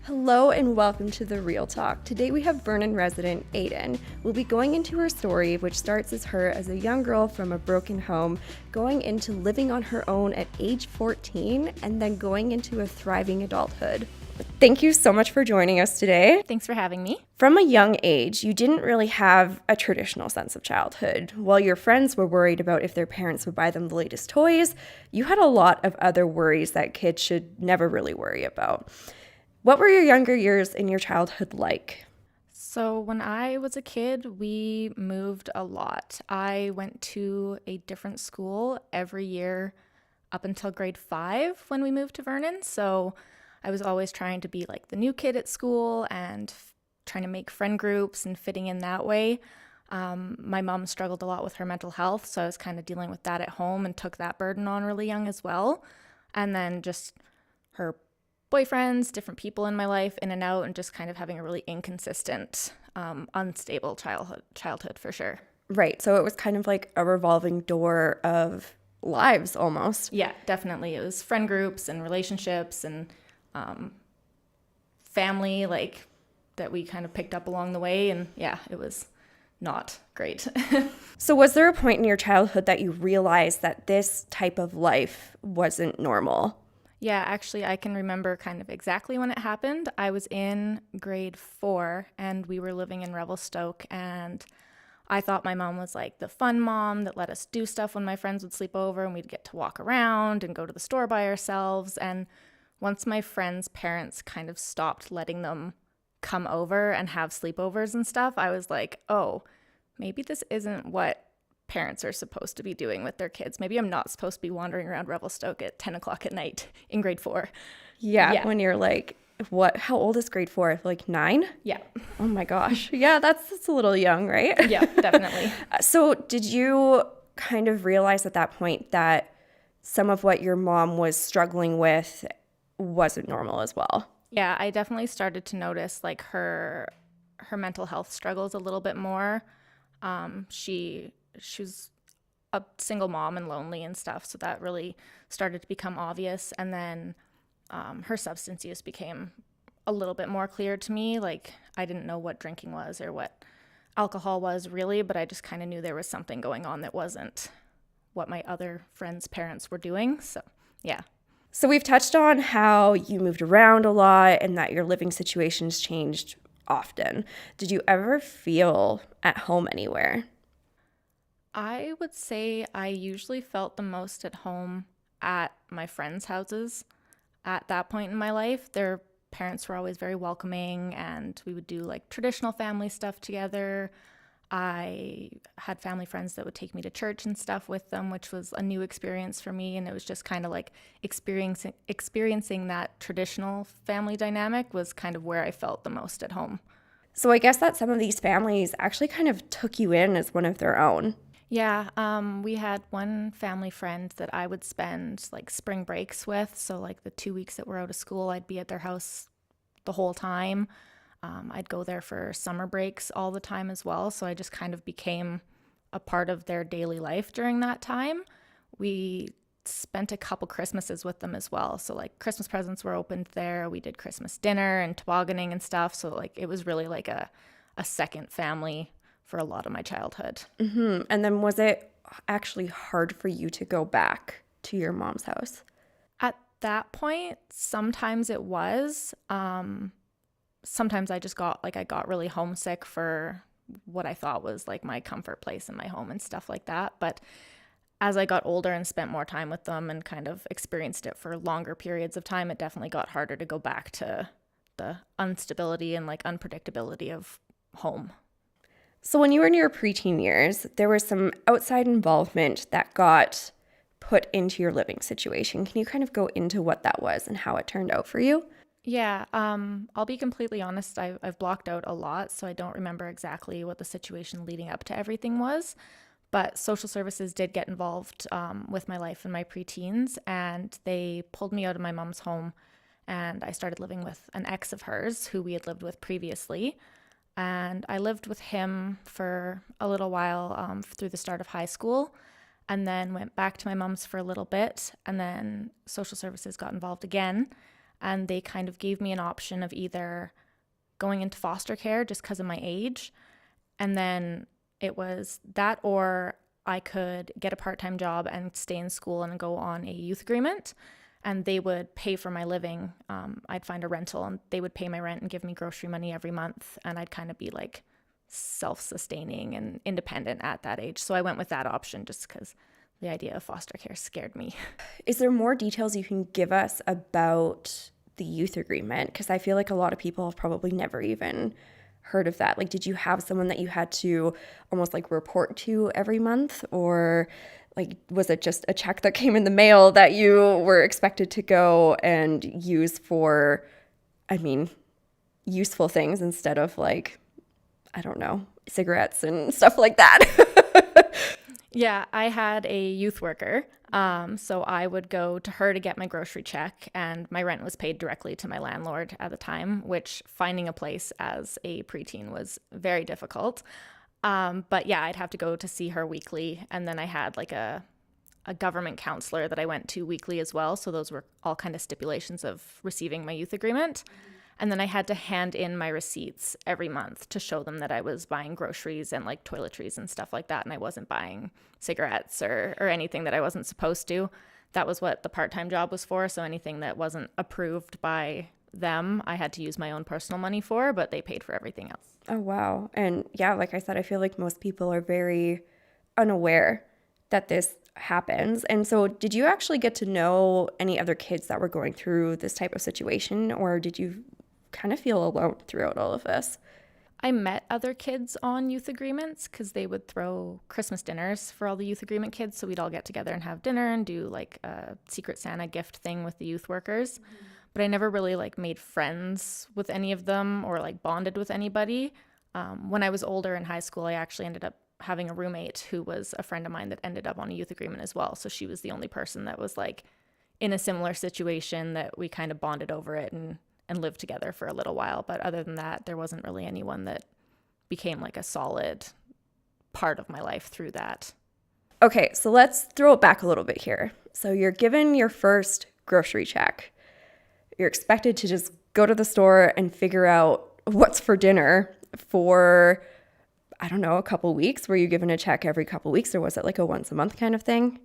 Hello and welcome to The Real Talk. Today we have Vernon resident Aidan. We'll be going into her story, which starts as her as a young girl from a broken home, going into living on her own at age 14, and then going into a thriving adulthood. Thank you so much for joining us today. Thanks for having me. From a young age, you didn't really have a traditional sense of childhood. While your friends were worried about if their parents would buy them the latest toys, you had a lot of other worries that kids should never really worry about. What were your younger years in your childhood like? So when I was a kid, we moved a lot. I went to a different school every year up until grade 5 when we moved to Vernon. So I was always trying to be like the new kid at school and trying to make friend groups and fitting in that way. My mom struggled a lot with her mental health, so I was kind of dealing with that at home and took that burden on really young as well. And then just her boyfriends, different people in my life, in and out, and just kind of having a really inconsistent, unstable childhood for sure. Right, so it was kind of like a revolving door of lives almost. Yeah, definitely. It was friend groups and relationships and family, like, that we kind of picked up along the way, and yeah, it was not great. So was there a point in your childhood that you realized that this type of life wasn't normal? Yeah, actually, I can remember kind of exactly when it happened. I was in grade 4 and we were living in Revelstoke, and I thought my mom was like the fun mom that let us do stuff when my friends would sleep over and we'd get to walk around and go to the store by ourselves. And once my friends' parents kind of stopped letting them come over and have sleepovers and stuff, I was like, oh, maybe this isn't what parents are supposed to be doing with their kids. Maybe I'm not supposed to be wandering around Revelstoke at 10 o'clock at night in grade 4. Yeah, when you're like, what? How old is grade 4? Like 9? Yeah. Oh my gosh. Yeah, that's a little young, right? Yeah, definitely. So did you kind of realize at that point that some of what your mom was struggling with wasn't normal as well? Yeah, I definitely started to notice like her mental health struggles a little bit more. She was a single mom and lonely and stuff, so that really started to become obvious. And then her substance use became a little bit more clear to me. Like, I didn't know what drinking was or what alcohol was really, but I just kind of knew there was something going on that wasn't what my other friends' parents were doing. So yeah. So we've touched on how you moved around a lot and that your living situations changed often. Did you ever feel at home anywhere? I would say I usually felt the most at home at my friends' houses at that point in my life. Their parents were always very welcoming, and we would do like traditional family stuff together. I had family friends that would take me to church and stuff with them, which was a new experience for me. And it was just kind of like experiencing that traditional family dynamic was kind of where I felt the most at home. So I guess that some of these families actually kind of took you in as one of their own. Yeah, we had one family friend that I would spend like spring breaks with. So like the 2 weeks that we're out of school, I'd be at their house the whole time. I'd go there for summer breaks all the time as well. So I just kind of became a part of their daily life during that time. We spent a couple Christmases with them as well. So like Christmas presents were opened there. We did Christmas dinner and tobogganing and stuff. So like it was really like a second family for a lot of my childhood. Mm-hmm. And then was it actually hard for you to go back to your mom's house? At that point, sometimes it was. Sometimes I got really homesick for what I thought was like my comfort place in my home and stuff like that. But as I got older and spent more time with them and kind of experienced it for longer periods of time, it definitely got harder to go back to the instability and like unpredictability of home. So when you were in your preteen years, there was some outside involvement that got put into your living situation. Can you kind of go into what that was and how it turned out for you? Yeah, I'll be completely honest. I've blocked out a lot, so I don't remember exactly what the situation leading up to everything was. But social services did get involved with my life in my preteens, and they pulled me out of my mom's home and I started living with an ex of hers who we had lived with previously. And I lived with him for a little while through the start of high school, and then went back to my mom's for a little bit. And then social services got involved again, and they kind of gave me an option of either going into foster care just because of my age. And then it was that, or I could get a part-time job and stay in school and go on a youth agreement, and they would pay for my living. I'd find a rental and they would pay my rent and give me grocery money every month, and I'd kind of be like self-sustaining and independent at that age. So I went with that option just because the idea of foster care scared me. Is there more details you can give us about the youth agreement? Because I feel like a lot of people have probably never even heard of that. Like, did you have someone that you had to almost like report to every month, or like was it just a check that came in the mail that you were expected to go and use for, I mean, useful things instead of like, I don't know, cigarettes and stuff like that? Yeah, I had a youth worker. So I would go to her to get my grocery check, and my rent was paid directly to my landlord at the time, which finding a place as a preteen was very difficult. But yeah, I'd have to go to see her weekly. And then I had like a government counselor that I went to weekly as well. So those were all kind of stipulations of receiving my youth agreement. And then I had to hand in my receipts every month to show them that I was buying groceries and like toiletries and stuff like that. And I wasn't buying cigarettes or anything that I wasn't supposed to. That was what the part-time job was for. So anything that wasn't approved by them, I had to use my own personal money for, but they paid for everything else. Oh, wow. And yeah, like I said, I feel like most people are very unaware that this happens. And so did you actually get to know any other kids that were going through this type of situation, or did you kind of feel alone throughout all of this? I met other kids on youth agreements because they would throw Christmas dinners for all the youth agreement kids. So we'd all get together and have dinner and do like a Secret Santa gift thing with the youth workers. Mm-hmm. But I never really like made friends with any of them or like bonded with anybody. When I was older in high school, I actually ended up having a roommate who was a friend of mine that ended up on a youth agreement as well. So she was the only person that was like in a similar situation that we kind of bonded over it and lived together for a little while. But other than that, there wasn't really anyone that became like a solid part of my life through that. Okay, so let's throw it back a little bit here. So you're given your first grocery check. You're expected to just go to the store and figure out what's for dinner for, I don't know, a couple weeks. Were you given a check every couple weeks, or was it like a once a month kind of thing?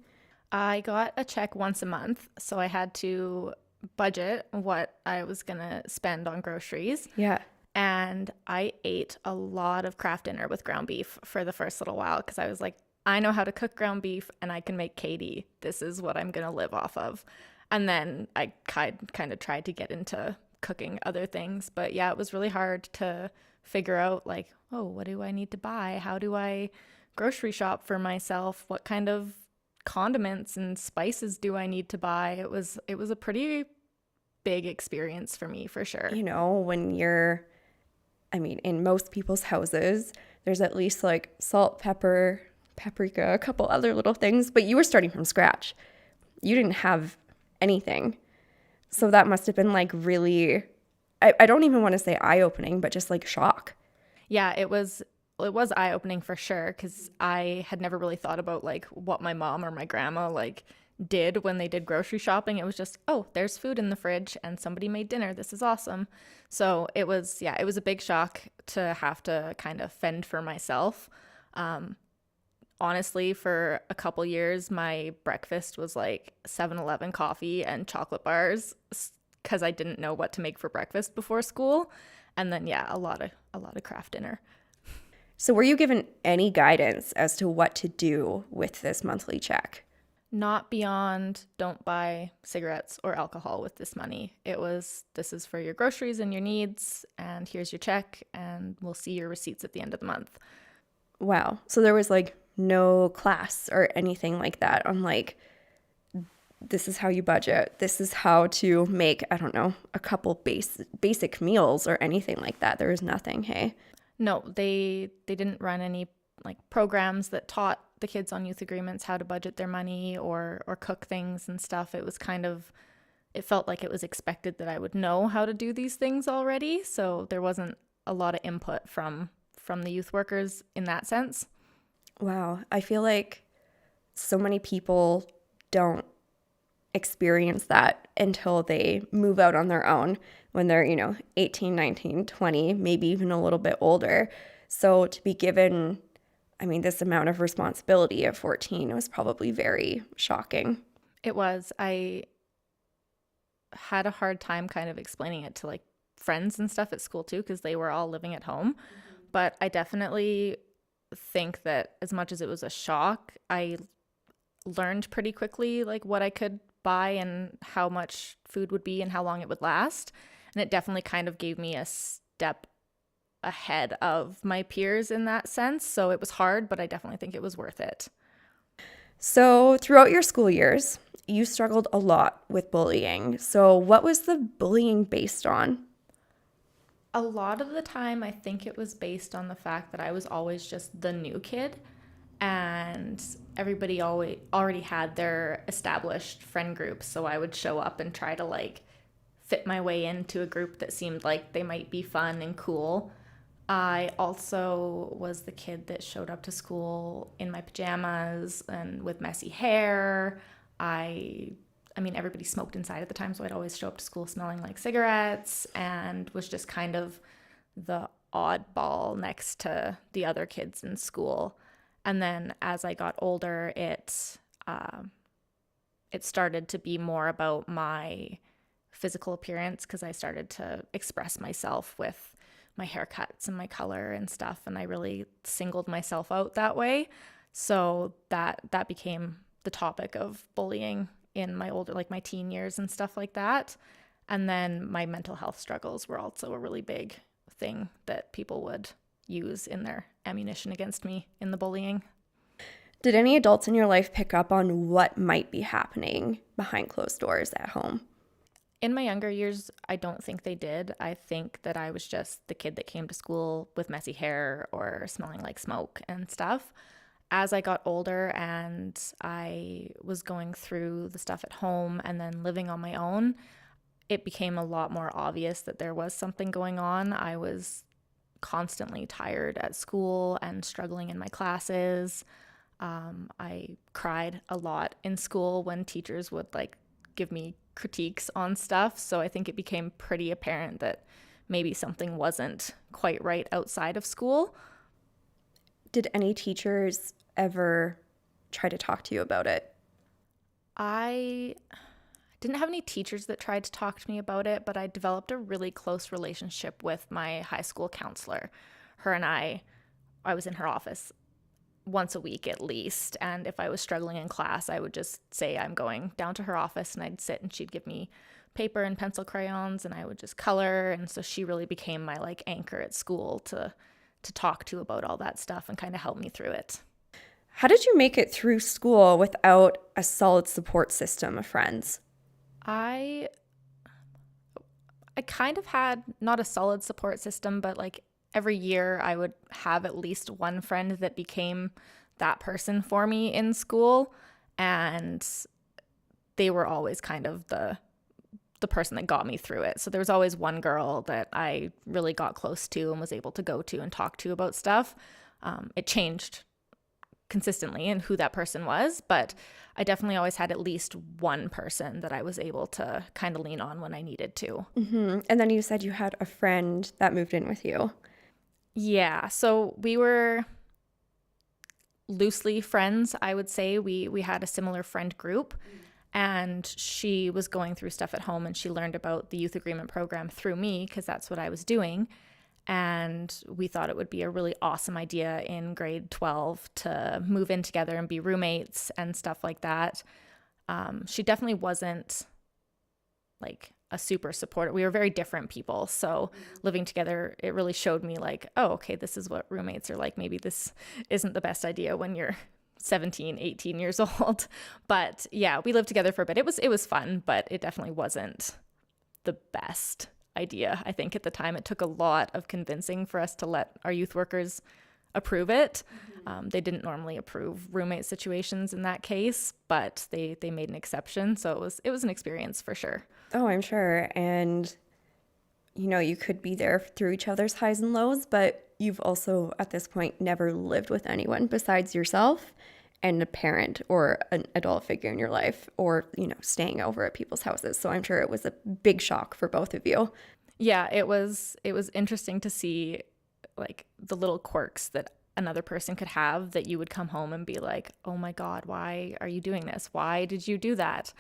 I got a check once a month, so I had to budget what I was going to spend on groceries. Yeah. And I ate a lot of Kraft dinner with ground beef for the first little while because I was like, I know how to cook ground beef and I can make Katie. This is what I'm going to live off of. And then I kind of tried to get into cooking other things. But yeah, it was really hard to figure out like, oh, what do I need to buy? How do I grocery shop for myself? What kind of condiments and spices do I need to buy? It was a pretty big experience for me, for sure. You know, when you're, I mean, in most people's houses, there's at least like salt, pepper, paprika, a couple other little things, but you were starting from scratch. You didn't have anything. So that must have been like really, I don't even want to say eye-opening, but just like shock. Yeah, it was eye-opening for sure because I had never really thought about like what my mom or my grandma like did when they did grocery shopping. It was just, oh, there's food in the fridge and somebody made dinner. This is awesome. So it was a big shock to have to kind of fend for myself. Honestly, for a couple years, my breakfast was like 7-Eleven coffee and chocolate bars because I didn't know what to make for breakfast before school. And then, yeah, a lot of Kraft dinner. So were you given any guidance as to what to do with this monthly check? Not beyond don't buy cigarettes or alcohol with this money. It was, this is for your groceries and your needs, and here's your check, and we'll see your receipts at the end of the month. Wow. So there was like no class or anything like that on like, this is how you budget. This is how to make, I don't know, a couple basic meals or anything like that. There was nothing, hey? No, they didn't run any like programs that taught the kids on youth agreements how to budget their money or cook things and stuff. It was kind of it felt like it was expected that I would know how to do these things already. So there wasn't a lot of input from the youth workers in that sense. Wow. I feel like so many people don't experience that until they move out on their own when they're, 18, 19, 20, maybe even a little bit older. So to be given, this amount of responsibility at 14 was probably very shocking. It was. I had a hard time kind of explaining it to like friends and stuff at school too, because they were all living at home. Mm-hmm. But I definitely think that as much as it was a shock, I learned pretty quickly like what I could buy and how much food would be and how long it would last. And it definitely kind of gave me a step ahead of my peers in that sense. So it was hard, but I definitely think it was worth it. So throughout your school years, you struggled a lot with bullying. So what was the bullying based on? A lot of the time, I think it was based on the fact that I was always just the new kid, and everybody already had their established friend groups. So I would show up and try to like fit my way into a group that seemed like they might be fun and cool. I also was the kid that showed up to school in my pajamas and with messy hair. I mean, everybody smoked inside at the time, so I'd always show up to school smelling like cigarettes and was just kind of the oddball next to the other kids in school. And then as I got older, it started to be more about my physical appearance because I started to express myself with my haircuts and my color and stuff, and I really singled myself out that way. So that became the topic of bullying in my older, like my teen years and stuff like that. And then my mental health struggles were also a really big thing that people would use in their ammunition against me in the bullying. Did any adults in your life pick up on what might be happening behind closed doors at home? In my younger years, I don't think they did. I think that I was just the kid that came to school with messy hair or smelling like smoke and stuff. As I got older and I was going through the stuff at home and then living on my own, it became a lot more obvious that there was something going on. I was constantly tired at school and struggling in my classes. I cried a lot in school when teachers would like give me critiques on stuff. So I think it became pretty apparent that maybe something wasn't quite right outside of school. Did any teachers ever try to talk to you about it? I didn't have any teachers that tried to talk to me about it, but I developed a really close relationship with my high school counselor. Her and I was in her office once a week at least, and if I was struggling in class, I would just say I'm going down to her office, and I'd sit and she'd give me paper and pencil crayons and I would just color. And so she really became my like anchor at school to talk to about all that stuff and kind of help me through it. How did you make it through school without a solid support system of friends? I kind of had not a solid support system, but like every year I would have at least one friend that became that person for me in school, and they were always kind of the person that got me through it. So there was always one girl that I really got close to and was able to go to and talk to about stuff. It changed consistently in who that person was, but I definitely always had at least one person that I was able to kind of lean on when I needed to. Mm-hmm. And then you said you had a friend that moved in with you. Yeah, so we were loosely friends, I would say. We had a similar friend group, and she was going through stuff at home, and she learned about the youth agreement program through me because that's what I was doing. And we thought it would be a really awesome idea in grade 12 to move in together and be roommates and stuff like that. She definitely wasn't like a super supporter. We were very different people. So living together, it really showed me like, oh, okay, this is what roommates are like. Maybe this isn't the best idea when you're 17, 18 years old. But yeah, we lived together for a bit. It was fun, but it definitely wasn't the best idea. I think at the time it took a lot of convincing for us to let our youth workers approve it. They didn't normally approve roommate situations in that case, but they made an exception. So it was an experience for sure. Oh, I'm sure. And, you could be there through each other's highs and lows, but you've also at this point never lived with anyone besides yourself and a parent or an adult figure in your life, or, staying over at people's houses. So I'm sure it was a big shock for both of you. Yeah, it was interesting to see like the little quirks that another person could have, that you would come home and be like, oh my God, why are you doing this? Why did you do that?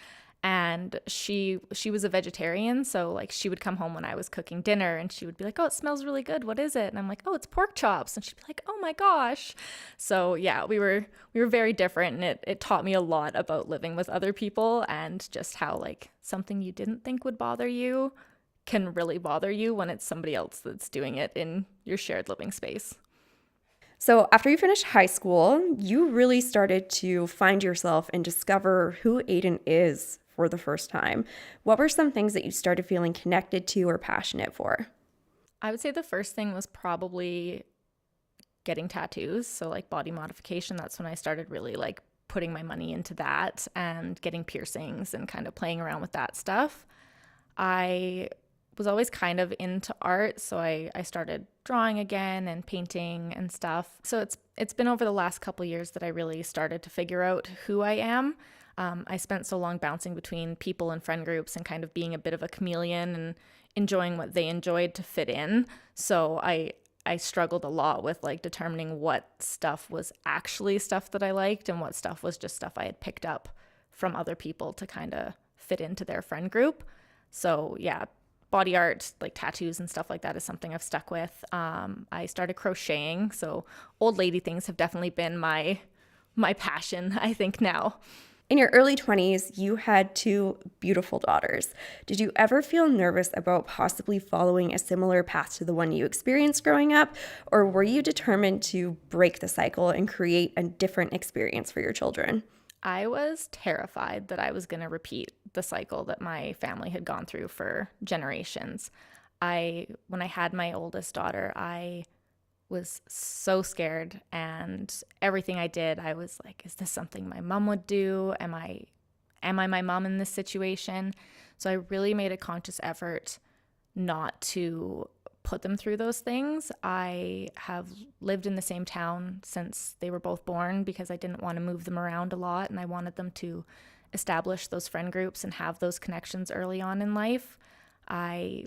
And she was a vegetarian, so like she would come home when I was cooking dinner and she would be like, oh, it smells really good. What is it? And I'm like, oh, it's pork chops. And she'd be like, oh my gosh. So yeah, we were very different, and it taught me a lot about living with other people, and just how like something you didn't think would bother you can really bother you when it's somebody else that's doing it in your shared living space. So after you finished high school, you really started to find yourself and discover who Aidan is for the first time. What were some things that you started feeling connected to or passionate for? I would say the first thing was probably getting tattoos. So like body modification, that's when I started really like putting my money into that, and getting piercings and kind of playing around with that stuff. I was always kind of into art, so I started drawing again and painting and stuff. So it's been over the last couple years that I really started to figure out who I am. I spent so long bouncing between people and friend groups and kind of being a bit of a chameleon and enjoying what they enjoyed to fit in. So I struggled a lot with like determining what stuff was actually stuff that I liked and what stuff was just stuff I had picked up from other people to kind of fit into their friend group. So yeah, body art, like tattoos and stuff like that, is something I've stuck with. I started crocheting, so old lady things have definitely been my passion, I think, now. In your early 20s, you had two beautiful daughters. Did you ever feel nervous about possibly following a similar path to the one you experienced growing up, or were you determined to break the cycle and create a different experience for your children? I was terrified that I was going to repeat the cycle that my family had gone through for generations. When I had my oldest daughter, I was so scared, and everything I did, I was like, is this something my mom would do? Am I my mom in this situation? So I really made a conscious effort not to put them through those things. I have lived in the same town since they were both born because I didn't want to move them around a lot, and I wanted them to establish those friend groups and have those connections early on in life. I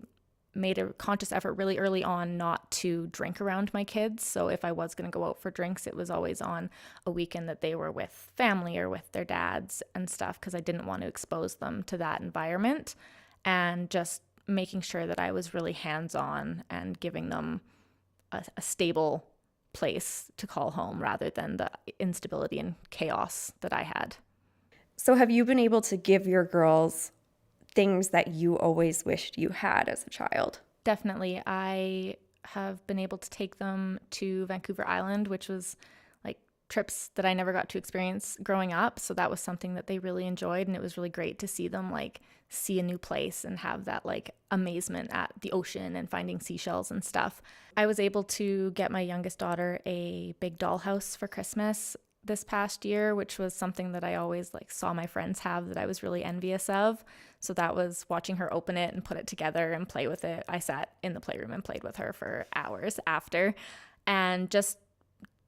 made a conscious effort really early on not to drink around my kids. So if I was going to go out for drinks, it was always on a weekend that they were with family or with their dads and stuff, because I didn't want to expose them to that environment, and just making sure that I was really hands-on and giving them a stable place to call home rather than the instability and chaos that I had. So have you been able to give your girls things that you always wished you had as a child? Definitely. I have been able to take them to Vancouver Island, which was like trips that I never got to experience growing up. So that was something that they really enjoyed, and it was really great to see them like see a new place and have that like amazement at the ocean and finding seashells and stuff. I was able to get my youngest daughter a big dollhouse for Christmas this past year, which was something that I always like saw my friends have that I was really envious of. So that was watching her open it and put it together and play with it. I sat in the playroom and played with her for hours after, and just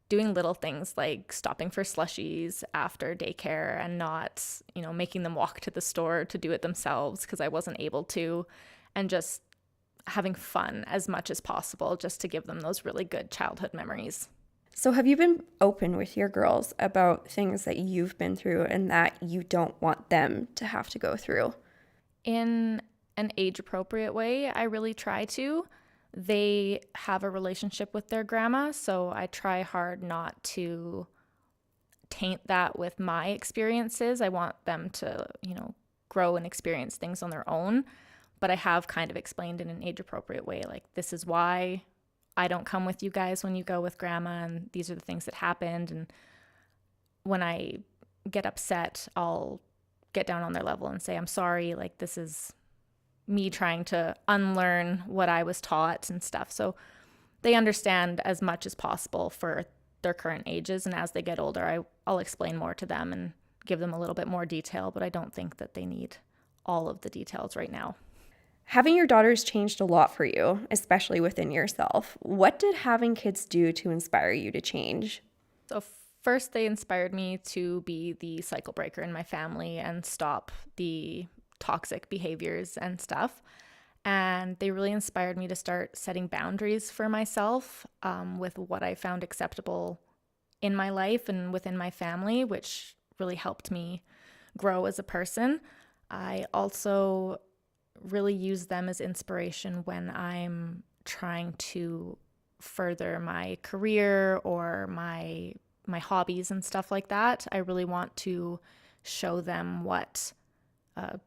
doing little things like stopping for slushies after daycare and not, making them walk to the store to do it themselves because I wasn't able to, and just having fun as much as possible just to give them those really good childhood memories. So have you been open with your girls about things that you've been through and that you don't want them to have to go through? In an age-appropriate way, I really try to. They have a relationship with their grandma, so I try hard not to taint that with my experiences. I want them to, grow and experience things on their own, but I have kind of explained in an age-appropriate way, like, this is why I don't come with you guys when you go with grandma, and these are the things that happened. And when I get upset, I'll get down on their level and say, I'm sorry, like, this is me trying to unlearn what I was taught and stuff. So they understand as much as possible for their current ages. And as they get older, I'll explain more to them and give them a little bit more detail, but I don't think that they need all of the details right now. Having your daughters changed a lot for you, especially within yourself. What did having kids do to inspire you to change? So first, they inspired me to be the cycle breaker in my family and stop the toxic behaviors and stuff. And they really inspired me to start setting boundaries for myself with what I found acceptable in my life and within my family, which really helped me grow as a person. I also really use them as inspiration when I'm trying to further my career or my hobbies and stuff like that. I really want to show them what a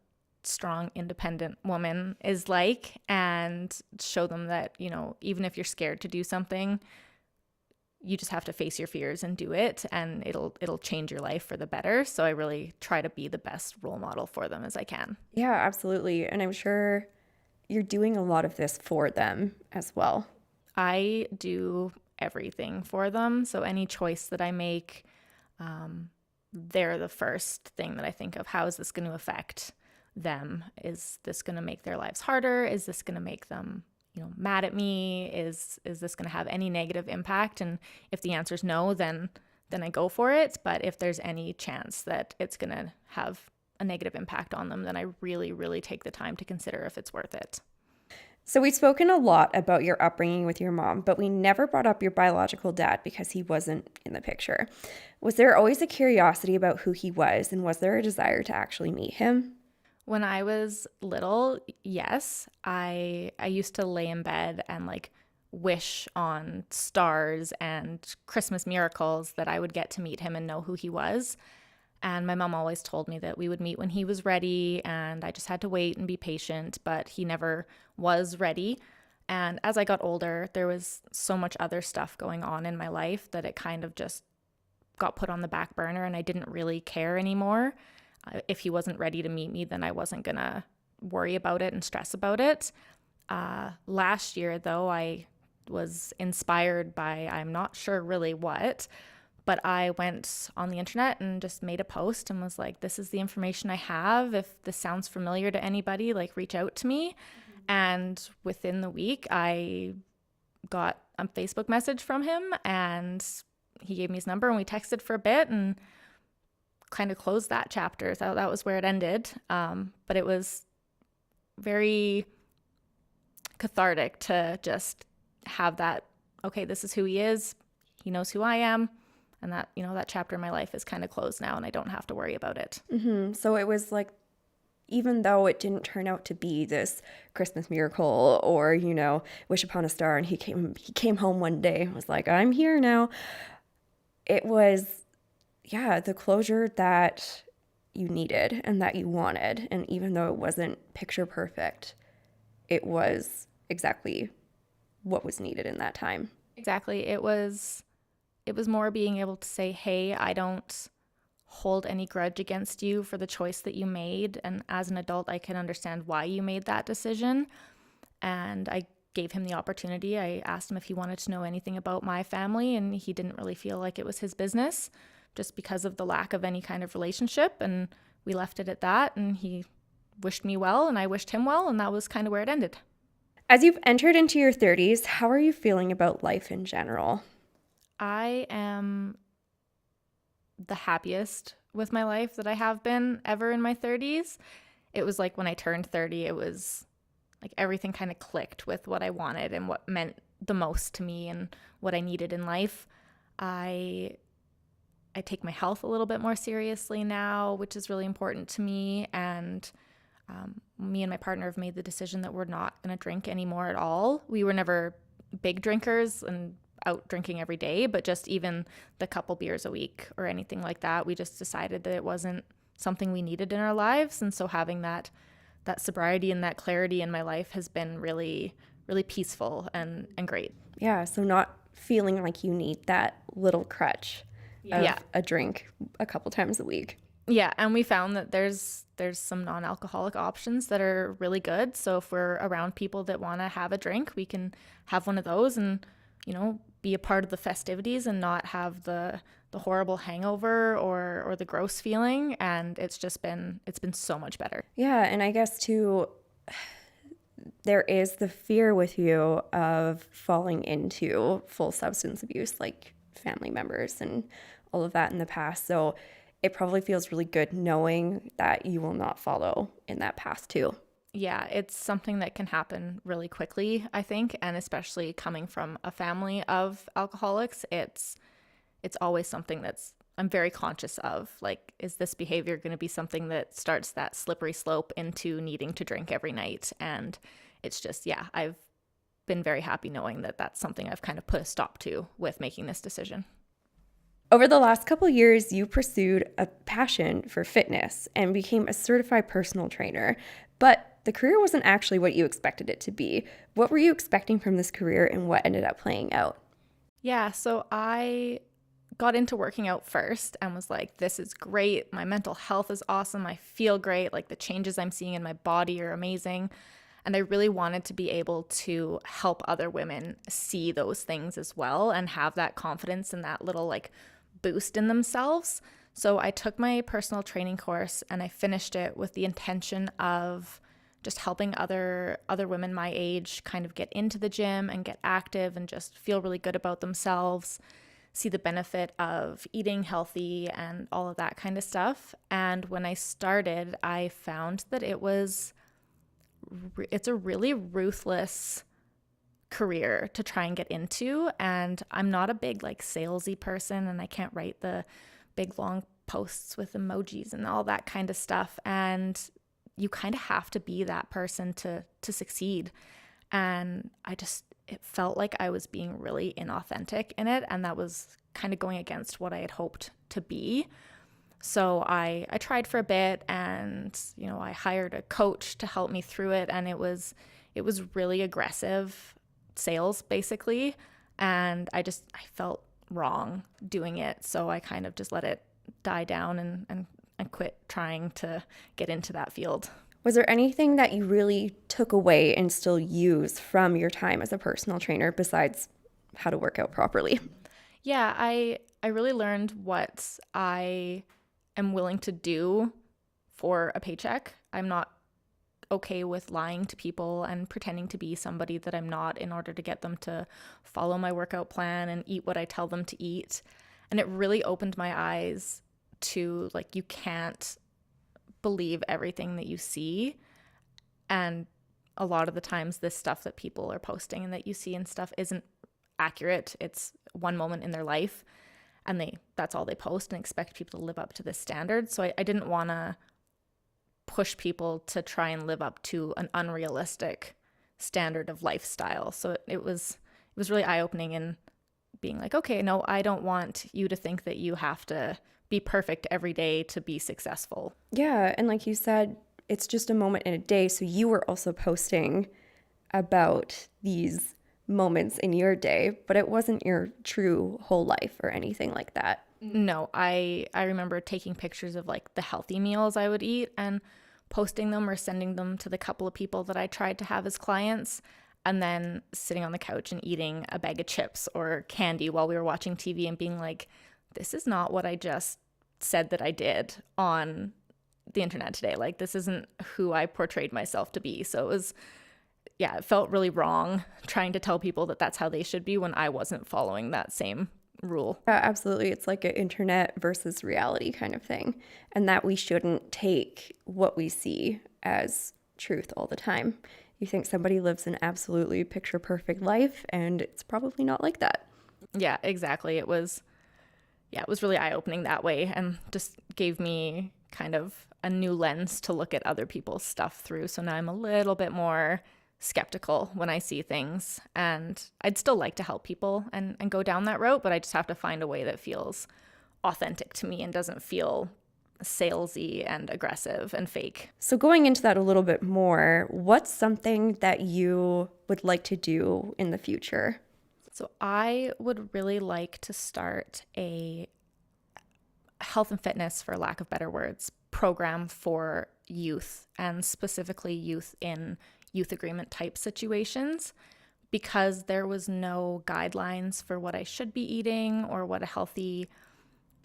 strong, independent woman is like, and show them that, even if you're scared to do something, you just have to face your fears and do it, and it'll change your life for the better. So I really try to be the best role model for them as I can. Yeah, absolutely. And I'm sure you're doing a lot of this for them as well. I do everything for them. So any choice that I make, they're the first thing that I think of. How is this going to affect them? Is this going to make their lives harder? Is this going to make them, mad at me? Is this going to have any negative impact? And if the answer is no, then I go for it. But if there's any chance that it's going to have a negative impact on them, then I really, really take the time to consider if it's worth it. So we've spoken a lot about your upbringing with your mom, but we never brought up your biological dad because he wasn't in the picture. Was there always a curiosity about who he was, and was there a desire to actually meet him? When I was little, yes, I used to lay in bed and wish on stars and Christmas miracles that I would get to meet him and know who he was. And my mom always told me that we would meet when he was ready, and I just had to wait and be patient, but he never was ready. And as I got older, there was so much other stuff going on in my life that it kind of just got put on the back burner, and I didn't really care anymore. If he wasn't ready to meet me, then I wasn't going to worry about it and stress about it. Last year, though, I was inspired by, I'm not sure really what, but I went on the internet and just made a post and was like, this is the information I have. If this sounds familiar to anybody, reach out to me. Mm-hmm. And within the week, I got a Facebook message from him, and he gave me his number, and we texted for a bit and kind of closed that chapter. So that was where it ended. But it was very cathartic to just have that, okay, this is who he is. He knows who I am. And that, that chapter in my life is kind of closed now, and I don't have to worry about it. Mm-hmm. So it was even though it didn't turn out to be this Christmas miracle or, wish upon a star, and he came home one day and was like, I'm here now. It was, the closure that you needed and that you wanted. And even though it wasn't picture perfect, it was exactly what was needed in that time. Exactly. It was more being able to say, hey, I don't hold any grudge against you for the choice that you made. And as an adult, I can understand why you made that decision. And I gave him the opportunity. I asked him if he wanted to know anything about my family, and he didn't really feel like it was his business just because of the lack of any kind of relationship. And we left it at that. And he wished me well, and I wished him well. And that was kind of where it ended. As you've entered into your 30s, how are you feeling about life in general? I am the happiest with my life that I have been ever in my 30s. It was like when I turned 30, it was like everything kind of clicked with what I wanted and what meant the most to me and what I needed in life. I take my health a little bit more seriously now, which is really important to me. And me and my partner have made the decision that we're not going to drink anymore at all. We were never big drinkers and out drinking every day, but just even the couple beers a week or anything like that, we just decided that it wasn't something we needed in our lives. And so having that sobriety and that clarity in my life has been really, really peaceful and great. Yeah, so not feeling like you need that little crutch of a drink a couple times a week. Yeah, and we found that there's some non-alcoholic options that are really good. So if we're around people that want to have a drink, we can have one of those, and be a part of the festivities and not have the horrible hangover or the gross feeling. And it's been so much better. Yeah, and I guess too, there is the fear with you of falling into full substance abuse, like family members and all of that in the past. So it probably feels really good knowing that you will not follow in that path too. Yeah, it's something that can happen really quickly, I think, and especially coming from a family of alcoholics, it's always something that's I'm very conscious of. Like, is this behavior going to be something that starts that slippery slope into needing to drink every night? And it's just, yeah, I've been very happy knowing that that's something I've kind of put a stop to with making this decision. Over the last couple of years, you pursued a passion for fitness and became a certified personal trainer. But the career wasn't actually what you expected it to be. What were you expecting from this career and what ended up playing out? Yeah, so I got into working out first and was like, this is great. My mental health is awesome. I feel great. Like, the changes I'm seeing in my body are amazing. And I really wanted to be able to help other women see those things as well and have that confidence and that little like boost in themselves. So I took my personal training course and I finished it with the intention of just helping other women my age kind of get into the gym and get active and just feel really good about themselves, see the benefit of eating healthy and all of that kind of stuff. And when I started, I found that it's a really ruthless career to try and get into. And I'm not a big like salesy person, and I can't write the big long posts with emojis and all that kind of stuff. And you kind of have to be that person to succeed. And it felt like I was being really inauthentic in it. And that was kind of going against what I had hoped to be. So I tried for a bit, and, I hired a coach to help me through it. And it was really aggressive sales basically. And I felt wrong doing it. So I kind of just let it die down and quit trying to get into that field. Was there anything that you really took away and still use from your time as a personal trainer besides how to work out properly? Yeah, I really learned what I am willing to do for a paycheck. I'm not okay with lying to people and pretending to be somebody that I'm not in order to get them to follow my workout plan and eat what I tell them to eat. And it really opened my eyes to, like, you can't believe everything that you see. And a lot of the times this stuff that people are posting and that you see and stuff isn't accurate. It's one moment in their life, and that's all they post and expect people to live up to this standard. So I didn't want to push people to try and live up to an unrealistic standard of lifestyle. So it was really eye-opening in being like, okay, no, I don't want you to think that you have to be perfect every day to be successful. Yeah, and like you said, it's just a moment in a day. So you were also posting about these moments in your day, but it wasn't your true whole life or anything like that. No, I remember taking pictures of like the healthy meals I would eat and posting them or sending them to the couple of people that I tried to have as clients, and then sitting on the couch and eating a bag of chips or candy while we were watching TV and being like, this is not what I just said that I did on the internet today. Like, this isn't who I portrayed myself to be. So it felt really wrong trying to tell people that that's how they should be when I wasn't following that same rule. Yeah, absolutely. It's like an internet versus reality kind of thing, and that we shouldn't take what we see as truth all the time. You think somebody lives an absolutely picture perfect life, and it's probably not like that. Yeah, exactly. It was really eye-opening that way, and just gave me kind of a new lens to look at other people's stuff through. So now I'm a little bit more skeptical when I see things, and I'd still like to help people and go down that route, but I just have to find a way that feels authentic to me and doesn't feel salesy and aggressive and fake. So going into that a little bit more, what's something that you would like to do in the future? So I would really like to start a health and fitness, for lack of better words, program for youth, and specifically youth in youth agreement type situations, because there was no guidelines for what I should be eating or what a healthy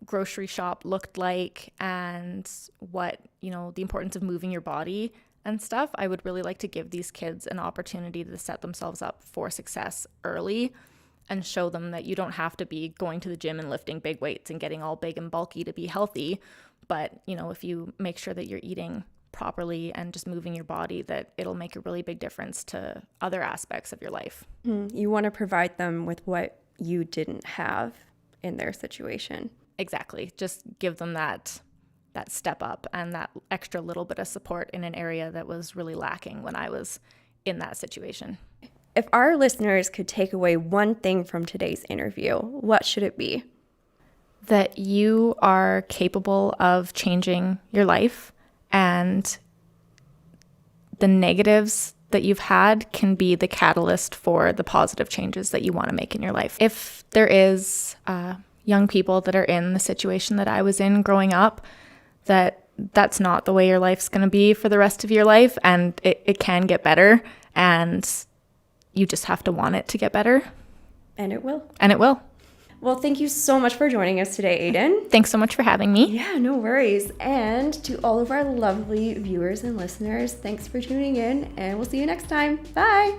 grocery shop looked like and what, the importance of moving your body and stuff, I would really like to give these kids an opportunity to set themselves up for success early and show them that you don't have to be going to the gym and lifting big weights and getting all big and bulky to be healthy. But, if you make sure that you're eating properly and just moving your body, that it'll make a really big difference to other aspects of your life. You want to provide them with what you didn't have in their situation. Exactly. Just give them that step up and that extra little bit of support in an area that was really lacking when I was in that situation. If our listeners could take away one thing from today's interview, what should it be? That you are capable of changing your life, and the negatives that you've had can be the catalyst for the positive changes that you want to make in your life. If there is young people that are in the situation that I was in growing up, that's not the way your life's going to be for the rest of your life, and it can get better, and you just have to want it to get better. And it will. And it will. Well, thank you so much for joining us today, Aidan. Thanks so much for having me. Yeah, no worries. And to all of our lovely viewers and listeners, thanks for tuning in, and we'll see you next time. Bye.